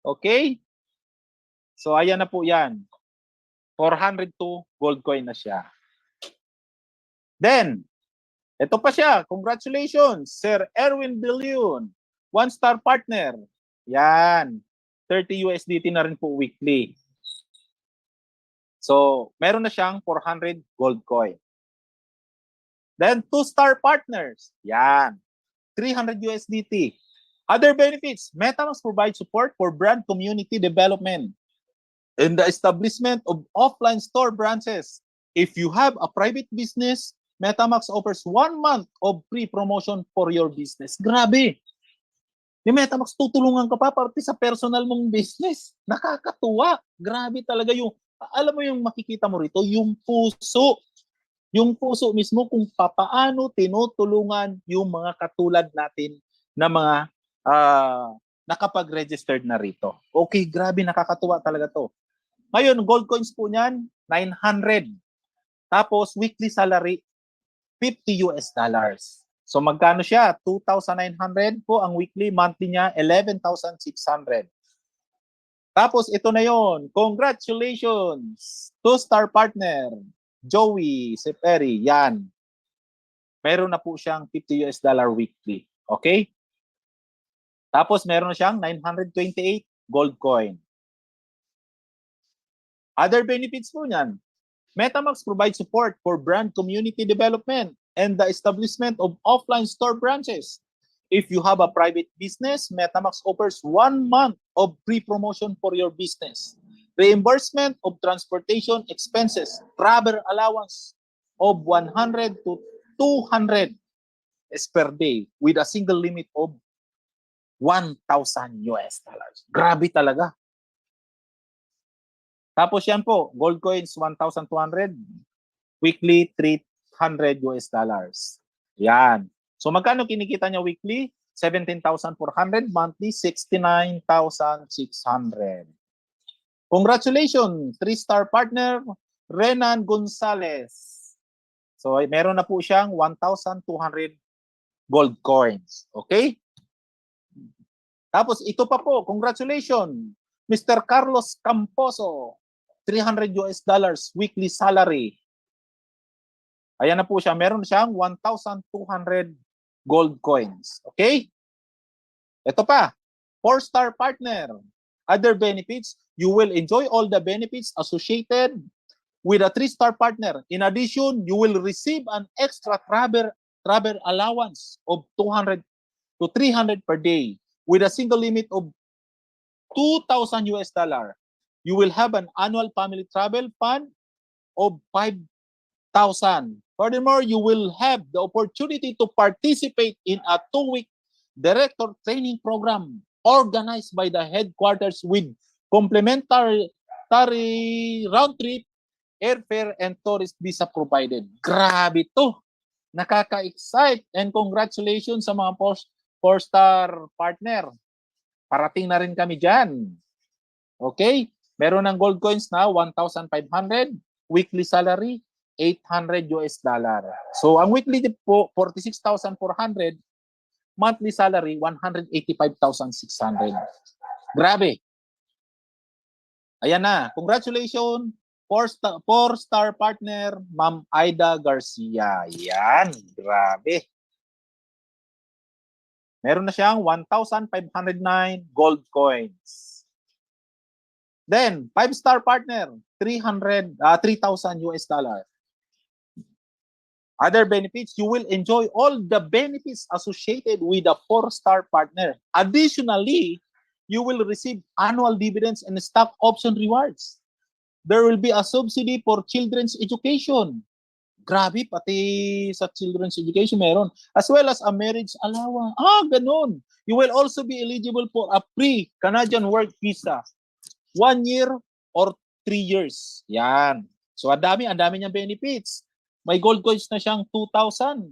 Okay? So, ayan na po yan. 402 gold coin na siya. Then, ito pa siya. Congratulations, Sir Erwin Billion. 1-star partner. Yan. 30 USDT na rin po weekly. So, meron na siyang 400 gold coin. Then, 2-star partners. Yan. 300 USDT. Other benefits. MetaMask provides support for brand community development and the establishment of offline store branches. If you have a private business, MetaMask offers 1 month of free promotion for your business. Grabe. Yung MetaMask, tutulungan ka pa parte sa personal mong business. Nakakatuwa. Grabe talaga yung, alam mo yung makikita mo rito, yung puso. Yung puso mismo kung papaano tinutulungan yung mga katulad natin na mga nakapag-registered na rito. Okay, grabe, nakakatuwa talaga to. Ngayon, gold coins po niyan, 900. Tapos, weekly salary, $50. So, magkano siya? 2,900 po ang weekly, monthly niya, 11,600. Tapos, ito na yon. Congratulations! 2-star partner, Joey Seperi. Yan. Meron na po siyang $50 weekly. Okay? Tapos, meron na siyang 928 gold coin. Other benefits po niyan. MetaMask provides support for brand community development and the establishment of offline store branches. If you have a private business, MetaMask offers 1 month of free promotion for your business. Reimbursement of transportation expenses, travel allowance of 100 to 200 per day with a single limit of $1,000. Grabe talaga. Tapos yan po, gold coins 1,200, weekly $300. Yan. So magkano kinikita niya weekly? 17,400, monthly 69,600. Congratulations, 3-star partner Renan Gonzalez. So meron na po siyang 1,200 gold coins. Okay? Tapos ito pa po, congratulations, Mr. Carlos Camposo, $300 weekly salary. Ayan na po siya, meron siyang 1,200 gold coins. Okay? Ito pa, 4-star partner. Other benefits, you will enjoy all the benefits associated with a 3-star partner. In addition, you will receive an extra travel allowance of 200 to 300 per day with a single limit of $2,000. You will have an annual family travel fund of 5,000. Furthermore, you will have the opportunity to participate in a 2-week director training program organized by the headquarters with complimentary round trip, airfare, and tourist visa provided. Grabe to! Nakaka-excite and congratulations sa mga 4-star partner. Parating na rin kami dyan. Okay? Meron ng gold coins na 1,500, weekly salary, $800. So, ang weekly po, 46,400, monthly salary, 185,600. Grabe. Ayan na. Congratulations, 4-star partner, Ma'am Aida Garcia. Yan. Grabe. Meron na siyang 1,509 gold coins. Then, 5-star partner, $3,000. Other benefits, you will enjoy all the benefits associated with a 4-star partner. Additionally, you will receive annual dividends and stock option rewards. There will be a subsidy for children's education. Grabe, pati sa children's education meron. As well as a marriage allowance. Ganun. You will also be eligible for a free Canadian work visa. 1 year or 3 years. Yan. So, ang dami niyang benefits. May gold coins na siyang 2,000.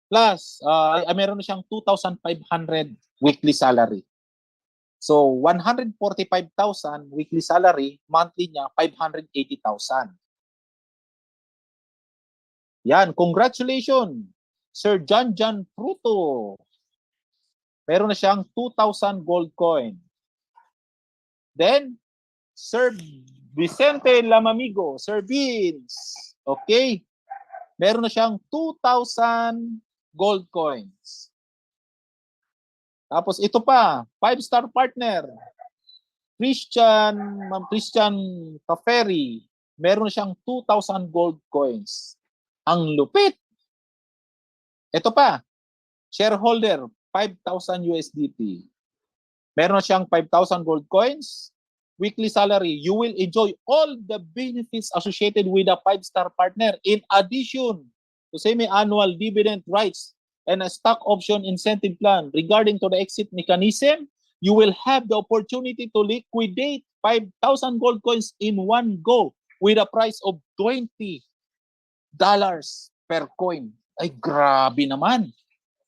Plus, meron na siyang 2,500 weekly salary. So, 145,000 weekly salary, monthly niya, 580,000. Yan, congratulations, Sir John Fruto. Meron na siyang 2,000 gold coin. Then, Sir Vicente Lamamigo, Sir Vince. Okay. Meron na siyang 2,000 gold coins. Tapos ito pa, 5-star partner, Ma'am Christian Caferi. Meron na siyang 2,000 gold coins. Ang lupit. Ito pa, shareholder, 5,000 USDT. Meron na siyang 5,000 gold coins. Weekly salary, you will enjoy all the benefits associated with a 5-star partner. In addition to semi-annual dividend rights and a stock option incentive plan regarding to the exit mechanism, you will have the opportunity to liquidate 5,000 gold coins in one go with a price of $20 per coin. Ay, grabe naman.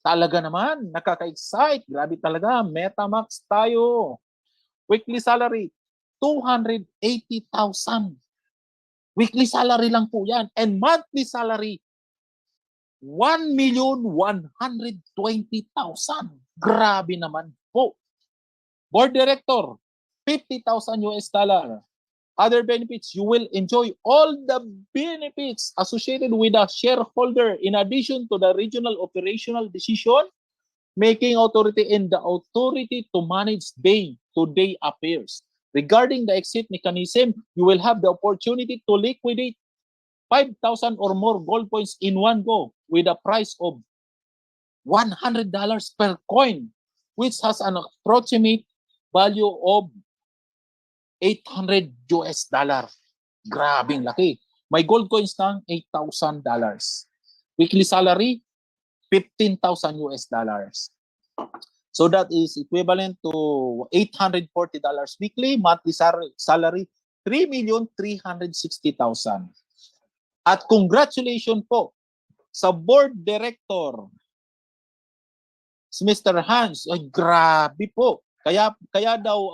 Talaga naman, nakaka-excite. Grabe talaga, MetaMax tayo. Weekly salary, 280,000. Weekly salary lang po yan. And monthly salary, 1,120,000. Grabe naman po. Board director, $50,000. Other benefits, you will enjoy all the benefits associated with a shareholder in addition to the regional operational decision making authority and the authority to manage day-to-day affairs. Regarding the exit mechanism, you will have the opportunity to liquidate 5,000 or more gold coins in one go with a price of $100 per coin, which has an approximate value of $800. Grabing laki. May gold coins ng $8,000. Weekly salary, $15,000. So that is equivalent to $840 weekly, monthly salary, $3,360,000. At congratulations po sa board director, si Mr. Hans. Ay, grabe po. Kaya daw,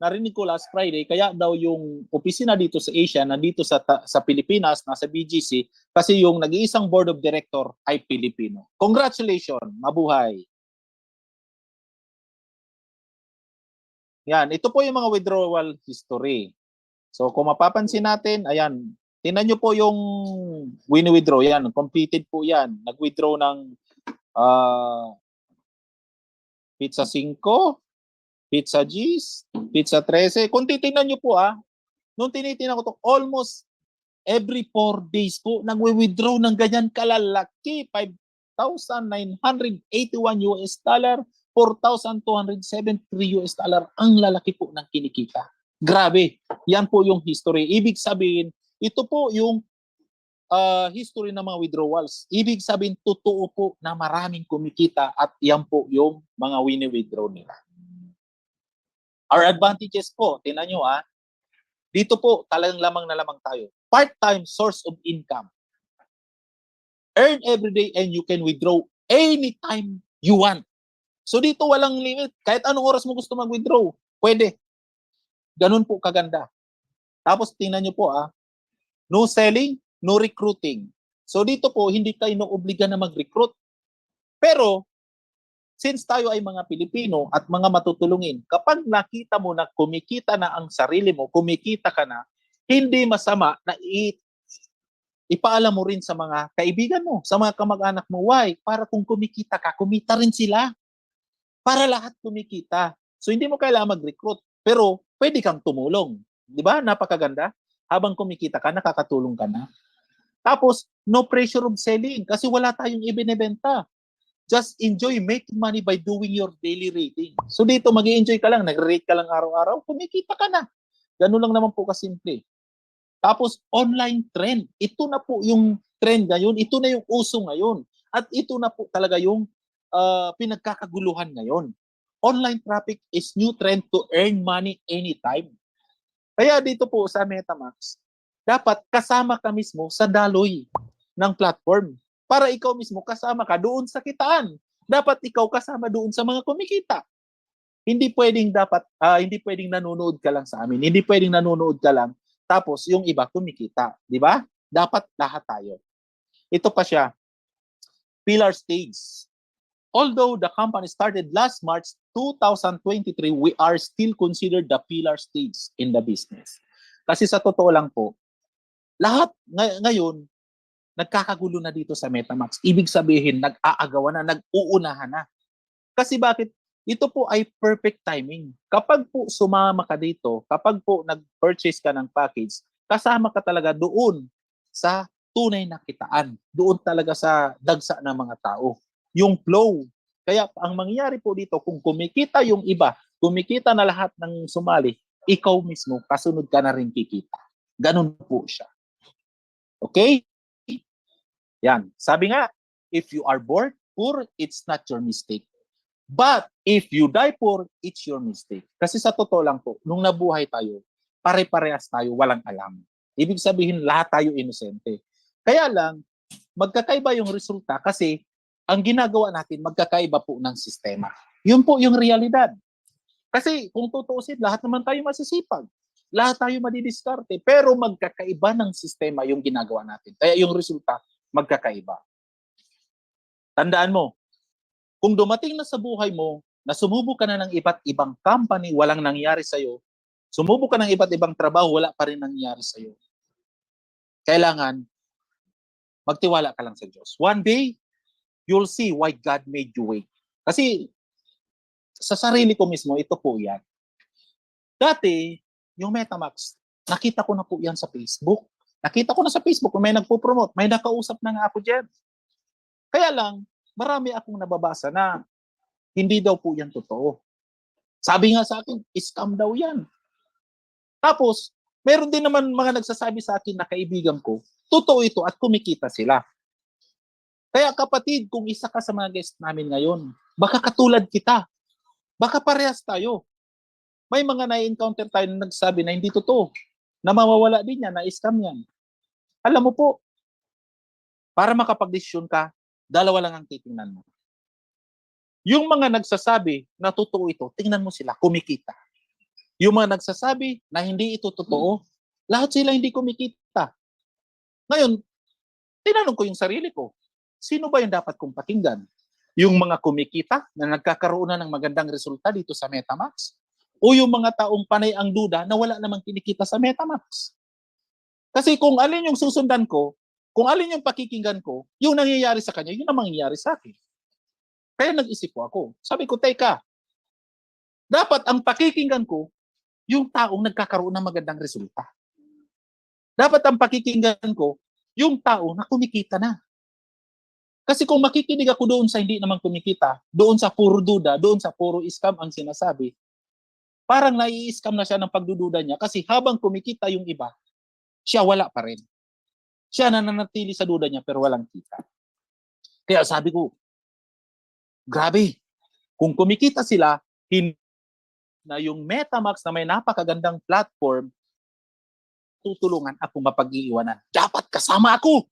narinig ko last Friday, kaya daw yung opisina dito sa Asia, nandito sa Pilipinas, nasa BGC, kasi yung nag-iisang board of director ay Pilipino. Congratulations, mabuhay. Yan, ito po yung mga withdrawal history. So kung mapapansin natin, ayan, tingnan nyo po yung wini-withdraw yan. Completed po yan. Nag-withdraw ng Pizza 5, Pizza G's, Pizza 13. Kung titingnan nyo po nung tinitingnan ko to, almost every 4 days po, nagwi-withdraw ng ganyan kalalaki. 5,981 US dollar, 4,273 US dollar. Ang lalaki po ng kinikita. Grabe. Yan po yung history. Ibig sabihin, ito po yung history ng mga withdrawals. Ibig sabihin, totoo po na maraming kumikita at yan po yung mga wini-withdraw nila. Our advantages po, tingnan nyo dito po talagang lamang na lamang tayo. Part-time source of income. Earn every day and you can withdraw anytime you want. So dito walang limit. Kahit anong oras mo gusto mag-withdraw, pwede. Ganun po kaganda. Tapos tingnan nyo po no selling, no recruiting. So dito po, hindi tayo noobliga na mag-recruit. Pero, since tayo ay mga Pilipino at mga matutulungin, kapag nakita mo na kumikita na ang sarili mo, kumikita ka na, hindi masama na ipaalam mo rin sa mga kaibigan mo, sa mga kamag-anak mo. Why? Para kung kumikita ka, kumita rin sila. Para lahat kumikita. So hindi mo kailangan mag-recruit. Pero pwede kang tumulong. Di ba? Napakaganda. Habang kumikita ka, nakakatulong ka na. Tapos, no pressure of selling kasi wala tayong ibinebenta. Just enjoy making money by doing your daily rating. So dito, mag-i-enjoy ka lang, nag-rate ka lang araw-araw, kumikita ka na. Ganun lang naman po kasimple. Tapos, online trend. Ito na po yung trend ngayon. Ito na yung uso ngayon. At ito na po talaga yung pinagkakaguluhan ngayon. Online traffic is new trend to earn money anytime. Kaya dito po sa MetaMask, dapat kasama ka mismo sa daloy ng platform. Para ikaw mismo kasama ka doon sa kitaan. Dapat ikaw kasama doon sa mga kumikita. Hindi pwedeng nanonood ka lang sa amin. Hindi pwedeng nanonood ka lang tapos yung iba kumikita, di ba? Dapat lahat tayo. Ito pa siya. Pillar stage. Although the company started last March 2023, we are still considered the pillar stage in the business. Kasi sa totoo lang po, lahat ngayon, nagkakagulo na dito sa MetaMask. Ibig sabihin, nag-aagawan na, nag-uunahan na. Kasi bakit? Ito po ay perfect timing. Kapag po sumama ka dito, kapag po nag-purchase ka ng package, kasama ka talaga doon sa tunay na kitaan. Doon talaga sa dagsa ng mga tao. Yung flow. Kaya ang mangyayari po dito, kung kumikita yung iba, kumikita na lahat ng sumali, ikaw mismo, kasunod ka na rin kikita. Ganun po siya. Okay? Yan. Sabi nga, if you are born poor, it's not your mistake. But if you die poor, it's your mistake. Kasi sa totoo lang po, nung nabuhay tayo, pare-parehas tayo, walang alam. Ibig sabihin, lahat tayo inosente. Kaya lang, magkakaiba yung resulta kasi ang ginagawa natin, magkakaiba po ng sistema. Yun po yung realidad. Kasi kung tutuusin, lahat naman tayo masisipag. Lahat tayo madidiskarte. Pero magkakaiba ng sistema yung ginagawa natin. Kaya yung resulta, magkakaiba. Tandaan mo, kung dumating na sa buhay mo, na sumubok ka na ng iba't ibang company, walang nangyari sa'yo, sumubok ka ng iba't ibang trabaho, wala pa rin nangyari sa'yo. Kailangan, magtiwala ka lang sa Diyos. One day, you'll see why God made you wait. Kasi, sa sarili ko mismo, ito po yan. Dati, yung MetaMask, nakita ko na po yan sa Facebook. Nakita ko na sa Facebook, may nagpo-promote, may nakausap na nga ako dyan. Kaya lang, marami akong nababasa na hindi daw po yan totoo. Sabi nga sa akin, scam daw yan. Tapos, meron din naman mga nagsasabi sa akin na kaibigan ko, totoo ito at kumikita sila. Kaya kapatid, kung isa ka sa mga guest namin ngayon, baka katulad kita. Baka parehas tayo. May mga na-encounter tayo na nagsabi na hindi totoo. Na mawawala din yan, na scam yan. Alam mo po, para makapag-desisyon ka, dalawa lang ang titingnan mo. Yung mga nagsasabi na totoo ito, tingnan mo sila, kumikita. Yung mga nagsasabi na hindi ito totoo, lahat sila hindi kumikita. Ngayon, tinanong ko yung sarili ko, sino ba yung dapat kong pakinggan? Yung mga kumikita na nagkakaroon na ng magandang resulta dito sa MetaMask? o yung mga taong panay ang duda na wala namang kinikita sa MetaMask. Kasi kung alin yung susundan ko, kung alin yung pakikinggan ko, yung nangyayari sa kanya, yun ang mangyayari sa akin. Kaya nag-isip po ako. Sabi ko, teka, dapat ang pakikinggan ko, yung taong nagkakaroon ng magandang resulta. Dapat ang pakikinggan ko, yung tao na kumikita na. Kasi kung makikinig ako doon sa hindi naman kumikita, doon sa puro duda, doon sa puro scam ang sinasabi, parang nai-scam na siya ng pagdududa niya kasi habang kumikita yung iba, siya wala pa rin. Siya nananatili sa duda niya pero walang kita. Kaya sabi ko, grabe, kung kumikita sila, na yung MetaMask na may napakagandang platform, tutulungan ako mapag-iiwanan. Dapat kasama ako.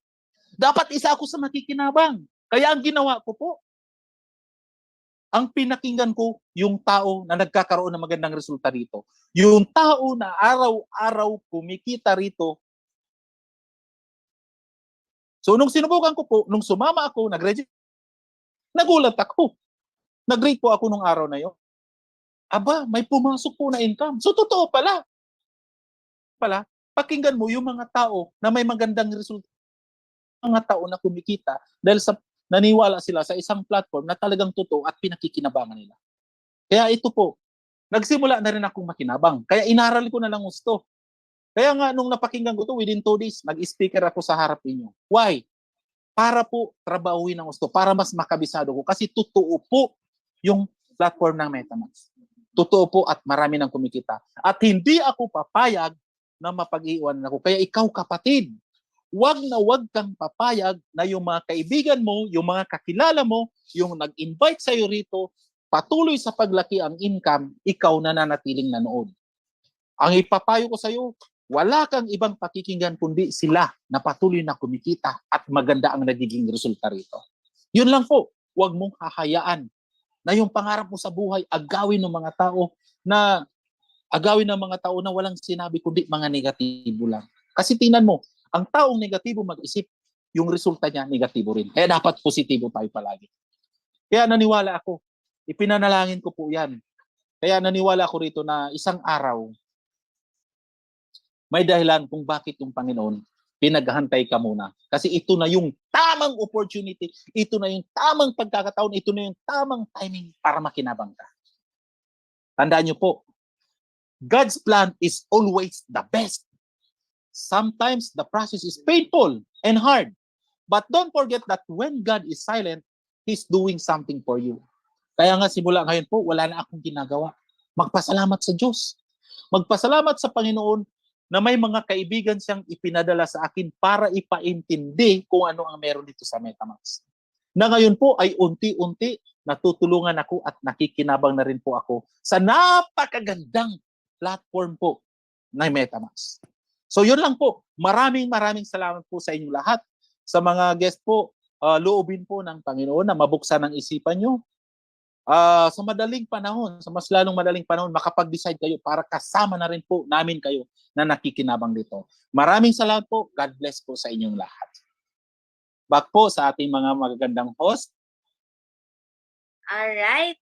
Dapat isa ako sa makikinabang. Kaya ang ginawa ko po, ang pinakinggan ko, yung tao na nagkakaroon ng magandang resulta rito. Yung tao na araw-araw kumikita rito. So nung sinubukan ko po, nung sumama ako, nag-register, nagulat ako. Nag-rate po ako nung araw na yun. Aba, may pumasok po na income. So totoo pala. Pakinggan mo yung mga tao na may magandang resulta. Mga tao na kumikita dahil sa naniwala sila sa isang platform na talagang totoo at pinakikinabangan nila. Kaya ito po, nagsimula na rin akong makinabang. Kaya inaral ko na lang gusto. Kaya nga nung napakinggan ko to within 2 days, nag-speaker ako sa harap ninyo. Why? Para po trabahuin ng gusto, para mas makabisado ko. Kasi totoo po yung platform ng MetaMask. Totoo po at marami nang kumikita. At hindi ako papayag na mapag-iwanan ako. Kaya ikaw kapatid, wag kang papayag na yung mga kaibigan mo, yung mga kakilala mo, yung nag-invite sa'yo rito, patuloy sa paglaki ang income, ikaw na nanatiling nanood. Ang ipapayo ko sa'yo, wala kang ibang pakikinggan kundi sila na patuloy na kumikita at maganda ang nagiging resulta rito. Yun lang po, wag mong hahayaan na yung pangarap mo sa buhay agawin ng mga tao na walang sinabi kundi mga negatibo lang. Kasi tingnan mo, ang taong negatibo mag-isip, yung resulta niya negatibo rin. Kaya dapat positibo tayo palagi. Kaya naniwala ako, ipinanalangin ko po yan. Kaya naniwala ako rito na isang araw, may dahilan kung bakit yung Panginoon pinaghantay ka muna. Kasi ito na yung tamang opportunity, ito na yung tamang pagkakataon, ito na yung tamang timing para makinabang ka. Tandaan niyo po, God's plan is always the best. Sometimes the process is painful and hard. But don't forget that when God is silent, He's doing something for you. Kaya nga simula ngayon po, wala na akong ginagawa. Magpasalamat sa Diyos. Magpasalamat sa Panginoon na may mga kaibigan siyang ipinadala sa akin para ipaintindi kung ano ang meron dito sa MetaMask. Na ngayon po ay unti-unti natutulungan ako at nakikinabang na rin po ako sa napakagandang platform po na MetaMask. So yun lang po. Maraming salamat po sa inyong lahat. Sa mga guest po, loobin po ng Panginoon na mabuksan ang isipan nyo. Sa madaling panahon, sa mas lalong madaling panahon, makapag-decide kayo para kasama na rin po namin kayo na nakikinabang dito. Maraming salamat po. God bless po sa inyong lahat. Back po sa ating mga magagandang host. Alright.